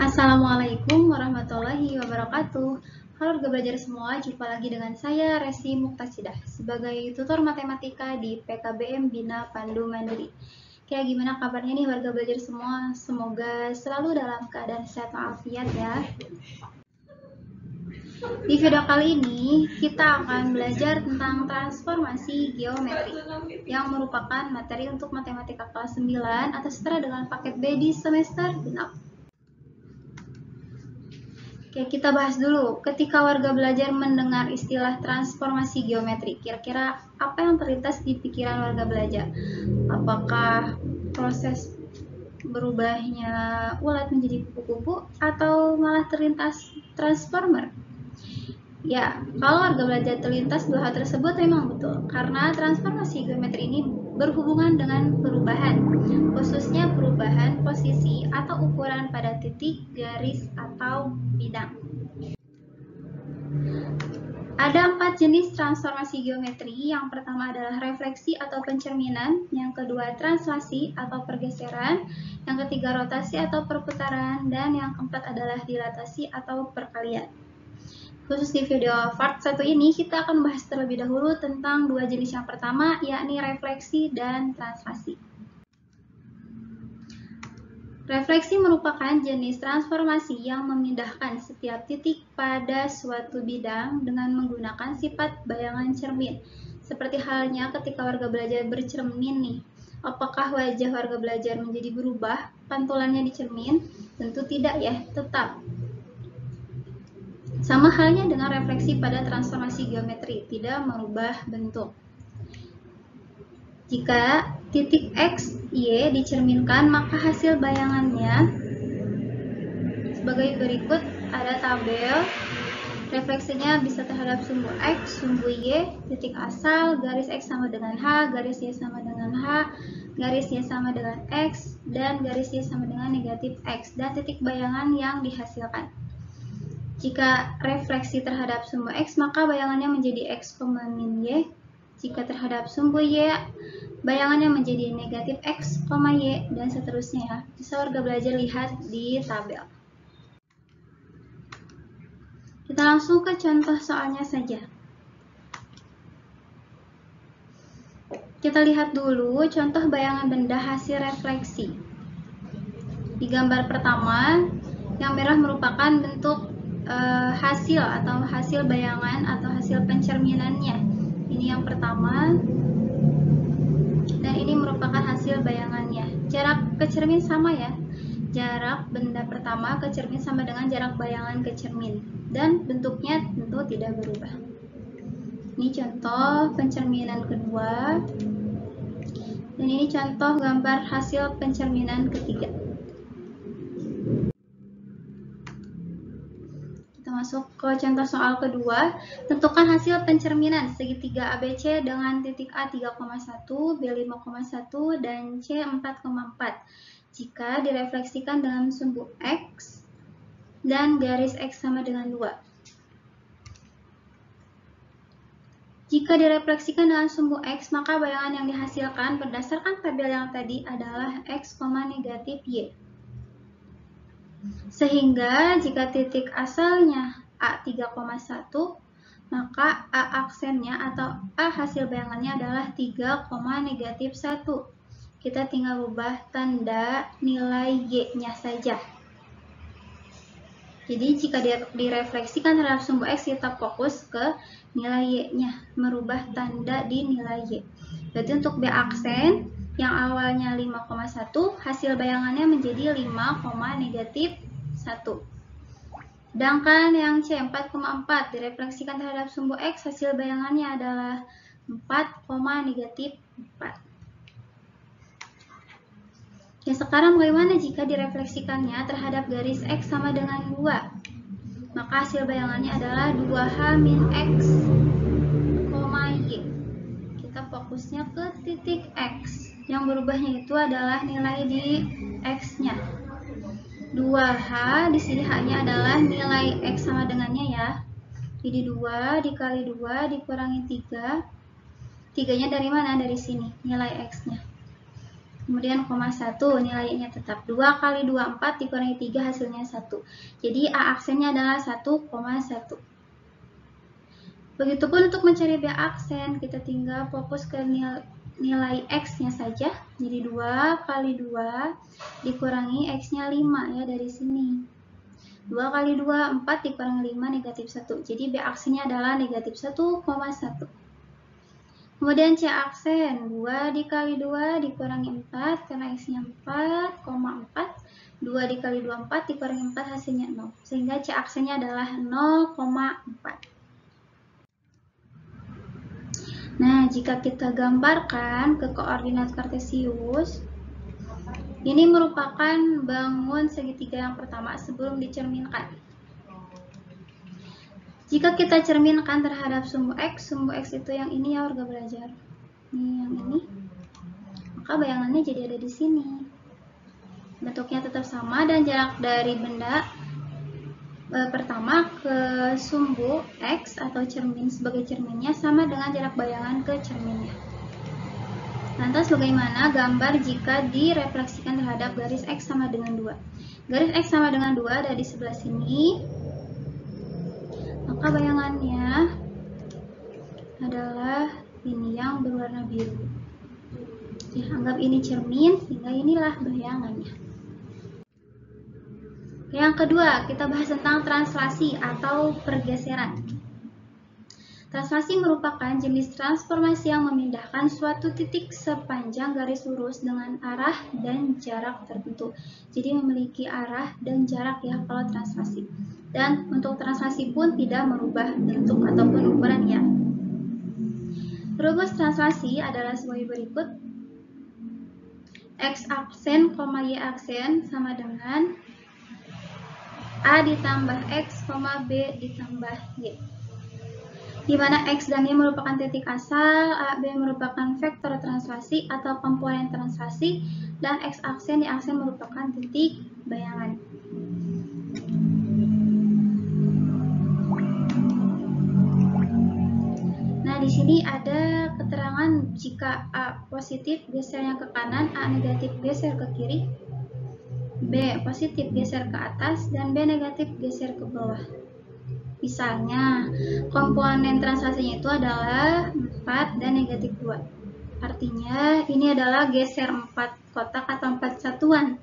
Assalamualaikum warahmatullahi wabarakatuh. Halo warga belajar semua, jumpa lagi dengan saya Resi Muktasidah sebagai tutor matematika di PKBM Bina Pandu Mandiri. Kayak gimana kabarnya nih warga belajar semua? Semoga selalu dalam keadaan sehat walafiat ya. Di video kali ini kita akan belajar tentang transformasi geometri yang merupakan materi untuk matematika kelas 9 atau setara dengan paket B di semester genap. Oke, kita bahas dulu. Ketika warga belajar mendengar istilah transformasi geometri, kira-kira apa yang terlintas di pikiran warga belajar? Apakah proses berubahnya ulat menjadi kupu-kupu atau malah terlintas transformer? Ya, kalau warga belajar terlintas dua hal tersebut memang betul, karena transformasi geometri ini berhubungan dengan perubahan, khususnya perubahan posisi atau ukuran pada titik, garis, atau bidang. Ada 4 jenis transformasi geometri. Yang pertama adalah refleksi atau pencerminan, yang kedua translasi atau pergeseran, yang ketiga rotasi atau perputaran, dan yang keempat adalah dilatasi atau perkalian. Khusus di video part 1 ini, kita akan membahas terlebih dahulu tentang dua jenis yang pertama, yakni refleksi dan translasi. Refleksi merupakan jenis transformasi yang memindahkan setiap titik pada suatu bidang dengan menggunakan sifat bayangan cermin. Seperti halnya ketika warga belajar bercermin nih. Apakah wajah warga belajar menjadi berubah pantulannya di cermin? Tentu tidak ya, tetap. Sama halnya dengan refleksi pada transformasi geometri, tidak merubah bentuk. Jika titik X, Y dicerminkan, maka hasil bayangannya sebagai berikut. Ada tabel, refleksinya bisa terhadap sumbu X, sumbu Y, titik asal, garis X sama dengan H, garis Y sama dengan H, garis Y sama dengan X, dan garis Y sama dengan negatif X, dan titik bayangan yang dihasilkan. Jika refleksi terhadap sumbu X, maka bayangannya menjadi X, min Y. Jika terhadap sumbu Y, bayangannya menjadi negatif X, Y, dan seterusnya ya. Bisa warga belajar lihat di tabel. Kita langsung ke contoh soalnya saja. Kita lihat dulu contoh bayangan benda hasil refleksi. Di gambar pertama, yang merah merupakan bentuk hasil atau hasil bayangan atau hasil pencerminannya. Ini yang pertama, dan ini merupakan hasil bayangannya. Jarak ke cermin sama ya. Jarak benda pertama ke cermin sama dengan jarak bayangan ke cermin, dan bentuknya tentu tidak berubah. Ini contoh pencerminan kedua, dan ini contoh gambar hasil pencerminan ketiga. Masuk ke contoh soal kedua. Tentukan hasil pencerminan segitiga ABC dengan titik A 3,1, B 5,1, dan C 4,4 jika direfleksikan dengan sumbu X dan garis X sama dengan 2. Jika direfleksikan dengan sumbu X, maka bayangan yang dihasilkan berdasarkan tabel yang tadi adalah X, negatif Y. Sehingga jika titik asalnya A 3,1, maka A aksennya atau A hasil bayangannya adalah 3, negatif 1. Kita tinggal ubah tanda nilai Y-nya saja. Jadi jika direfleksikan terhadap sumbu X, kita fokus ke nilai Y-nya, merubah tanda di nilai Y. Berarti untuk B aksen yang awalnya 5,1, hasil bayangannya menjadi 5, negatif 1. Sedangkan yang C 4,4 direfleksikan terhadap sumbu X, hasil bayangannya adalah 4, negatif 4. Ya, sekarang bagaimana jika direfleksikannya terhadap garis X sama dengan 2? Maka hasil bayangannya adalah 2H min X, Y. Kita fokusnya ke titik X. Yang berubahnya itu adalah nilai di X-nya. 2H, di sini H-nya adalah nilai X sama dengannya ya. Jadi 2 dikali 2 dikurangi 3. 3-nya dari mana? Dari sini, nilai X-nya. kemudian koma 1, nilainya tetap 2 kali 2, 4 dikurangi 3 hasilnya 1. Jadi A aksennya adalah 1,1. Begitupun untuk mencari B aksen, kita tinggal fokus ke nilai X-nya saja. Jadi 2 kali 2 dikurangi X-nya 5 ya dari sini. 2 kali 2, 4 dikurangi 5, negatif 1. Jadi B aksennya adalah negatif 1,1. Kemudian C aksen, 2 dikali 2 dikurangi 4, karena X-nya 4,4. 2 dikali 2, 4 dikurangi 4, hasilnya 0. Sehingga C aksennya adalah 0,4. Nah, jika kita gambarkan ke koordinat kartesius, ini merupakan bangun segitiga yang pertama sebelum dicerminkan. Jika kita cerminkan terhadap sumbu X itu yang ini ya warga belajar. Ini yang ini. Maka bayangannya jadi ada di sini. Bentuknya tetap sama dan jarak dari benda pertama ke sumbu X atau cermin sebagai cerminnya sama dengan jarak bayangan ke cerminnya. Lantas bagaimana gambar jika direfleksikan terhadap garis X sama dengan 2? Garis X sama dengan 2 ada di sebelah sini. Maka bayangannya adalah ini yang berwarna biru. Ya, anggap ini cermin, sehingga inilah bayangannya. Yang kedua, kita bahas tentang translasi atau pergeseran. Translasi merupakan jenis transformasi yang memindahkan suatu titik sepanjang garis lurus dengan arah dan jarak tertentu. Jadi memiliki arah dan jarak ya kalau translasi. Dan untuk translasi pun tidak merubah bentuk ataupun ukuran ya. Rumus translasi adalah sebagai berikut. X aksen, Y aksen sama dengan A ditambah X, B ditambah Y. Di mana X dan Y merupakan titik asal, A, B merupakan vektor translasi atau komponen translasi, dan X aksen, Y aksen merupakan titik bayangan. Nah, di sini ada keterangan jika A positif gesernya ke kanan, A negatif geser ke kiri, B positif geser ke atas, dan B negatif geser ke bawah. Misalnya, komponen translasinya itu adalah 4 dan negatif 2. Artinya, ini adalah geser 4 kotak atau 4 satuan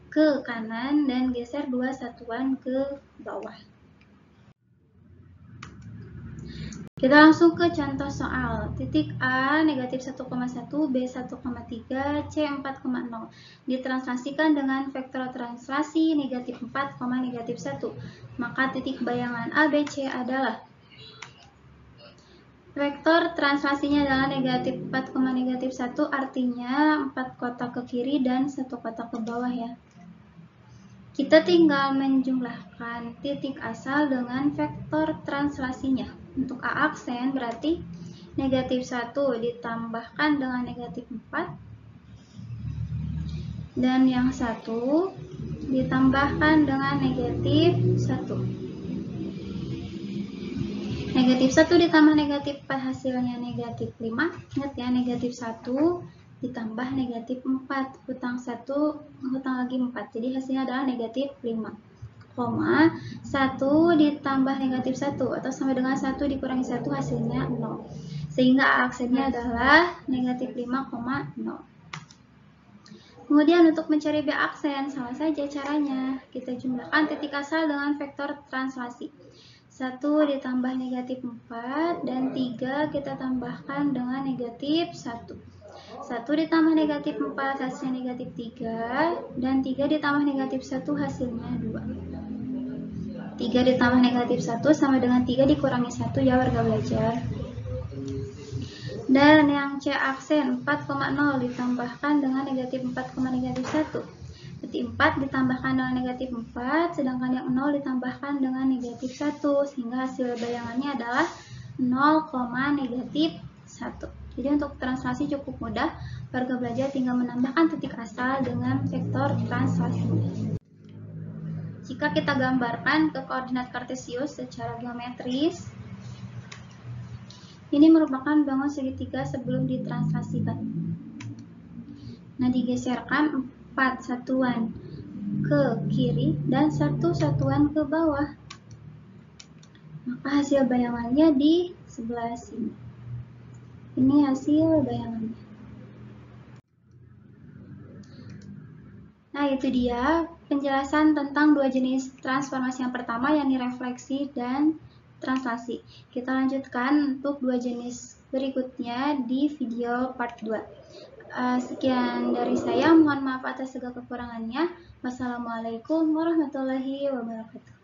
ke kanan dan geser 2 satuan ke bawah. Kita langsung ke contoh soal. Titik A negatif 1,1, B 1,3, C 4,0. Ditranslasikan dengan vektor translasi negatif 4, negatif 1. Maka titik bayangan A, B, C adalah vektor translasinya adalah negatif 4, negatif 1, artinya 4 kotak ke kiri dan 1 kotak ke bawah ya. Kita tinggal menjumlahkan titik asal dengan vektor translasinya. Untuk A aksen berarti negatif 1 ditambahkan dengan negatif 4. Dan yang 1 ditambahkan dengan negatif 1. Negatif 1 ditambah negatif 4 hasilnya negatif 5. Ingat ya, negatif 1 ditambah negatif 4. Hutang 1, hutang lagi 4. Jadi hasilnya adalah negatif 5. 1 ditambah negatif 1 atau sama dengan 1 dikurangi 1 hasilnya 0. Sehingga A aksennya adalah negatif 5,0. Kemudian untuk mencari B aksen, sama saja caranya. Kita jumlahkan titik asal dengan vektor translasi. 1 ditambah negatif 4 dan 3 kita tambahkan dengan negatif 1. 1 ditambah negatif 4 hasilnya negatif 3 dan 3 ditambah negatif 1 hasilnya 2. 3 ditambah negatif 1 sama dengan 3 dikurangi 1 ya warga belajar. Dan yang C aksen 4,0 ditambahkan dengan negatif 4, negatif 1. Berarti 4 ditambahkan dengan negatif 4, sedangkan yang 0 ditambahkan dengan negatif 1. Sehingga hasil bayangannya adalah 0, negatif 1. Jadi untuk translasi cukup mudah, warga belajar tinggal menambahkan titik asal dengan vektor translasi. Jika kita gambarkan ke koordinat kartesius secara geometris, ini merupakan bangun segitiga sebelum ditranslasikan. Nah, digeserkan 4 satuan ke kiri dan 1 satuan ke bawah. Maka hasil bayangannya di sebelah sini. Ini hasil bayangannya. Nah, itu dia penjelasan tentang dua jenis transformasi yang pertama, yakni refleksi dan translasi. Kita lanjutkan untuk dua jenis berikutnya di video part 2. Sekian dari saya, mohon maaf atas segala kekurangannya. Wassalamualaikum warahmatullahi wabarakatuh.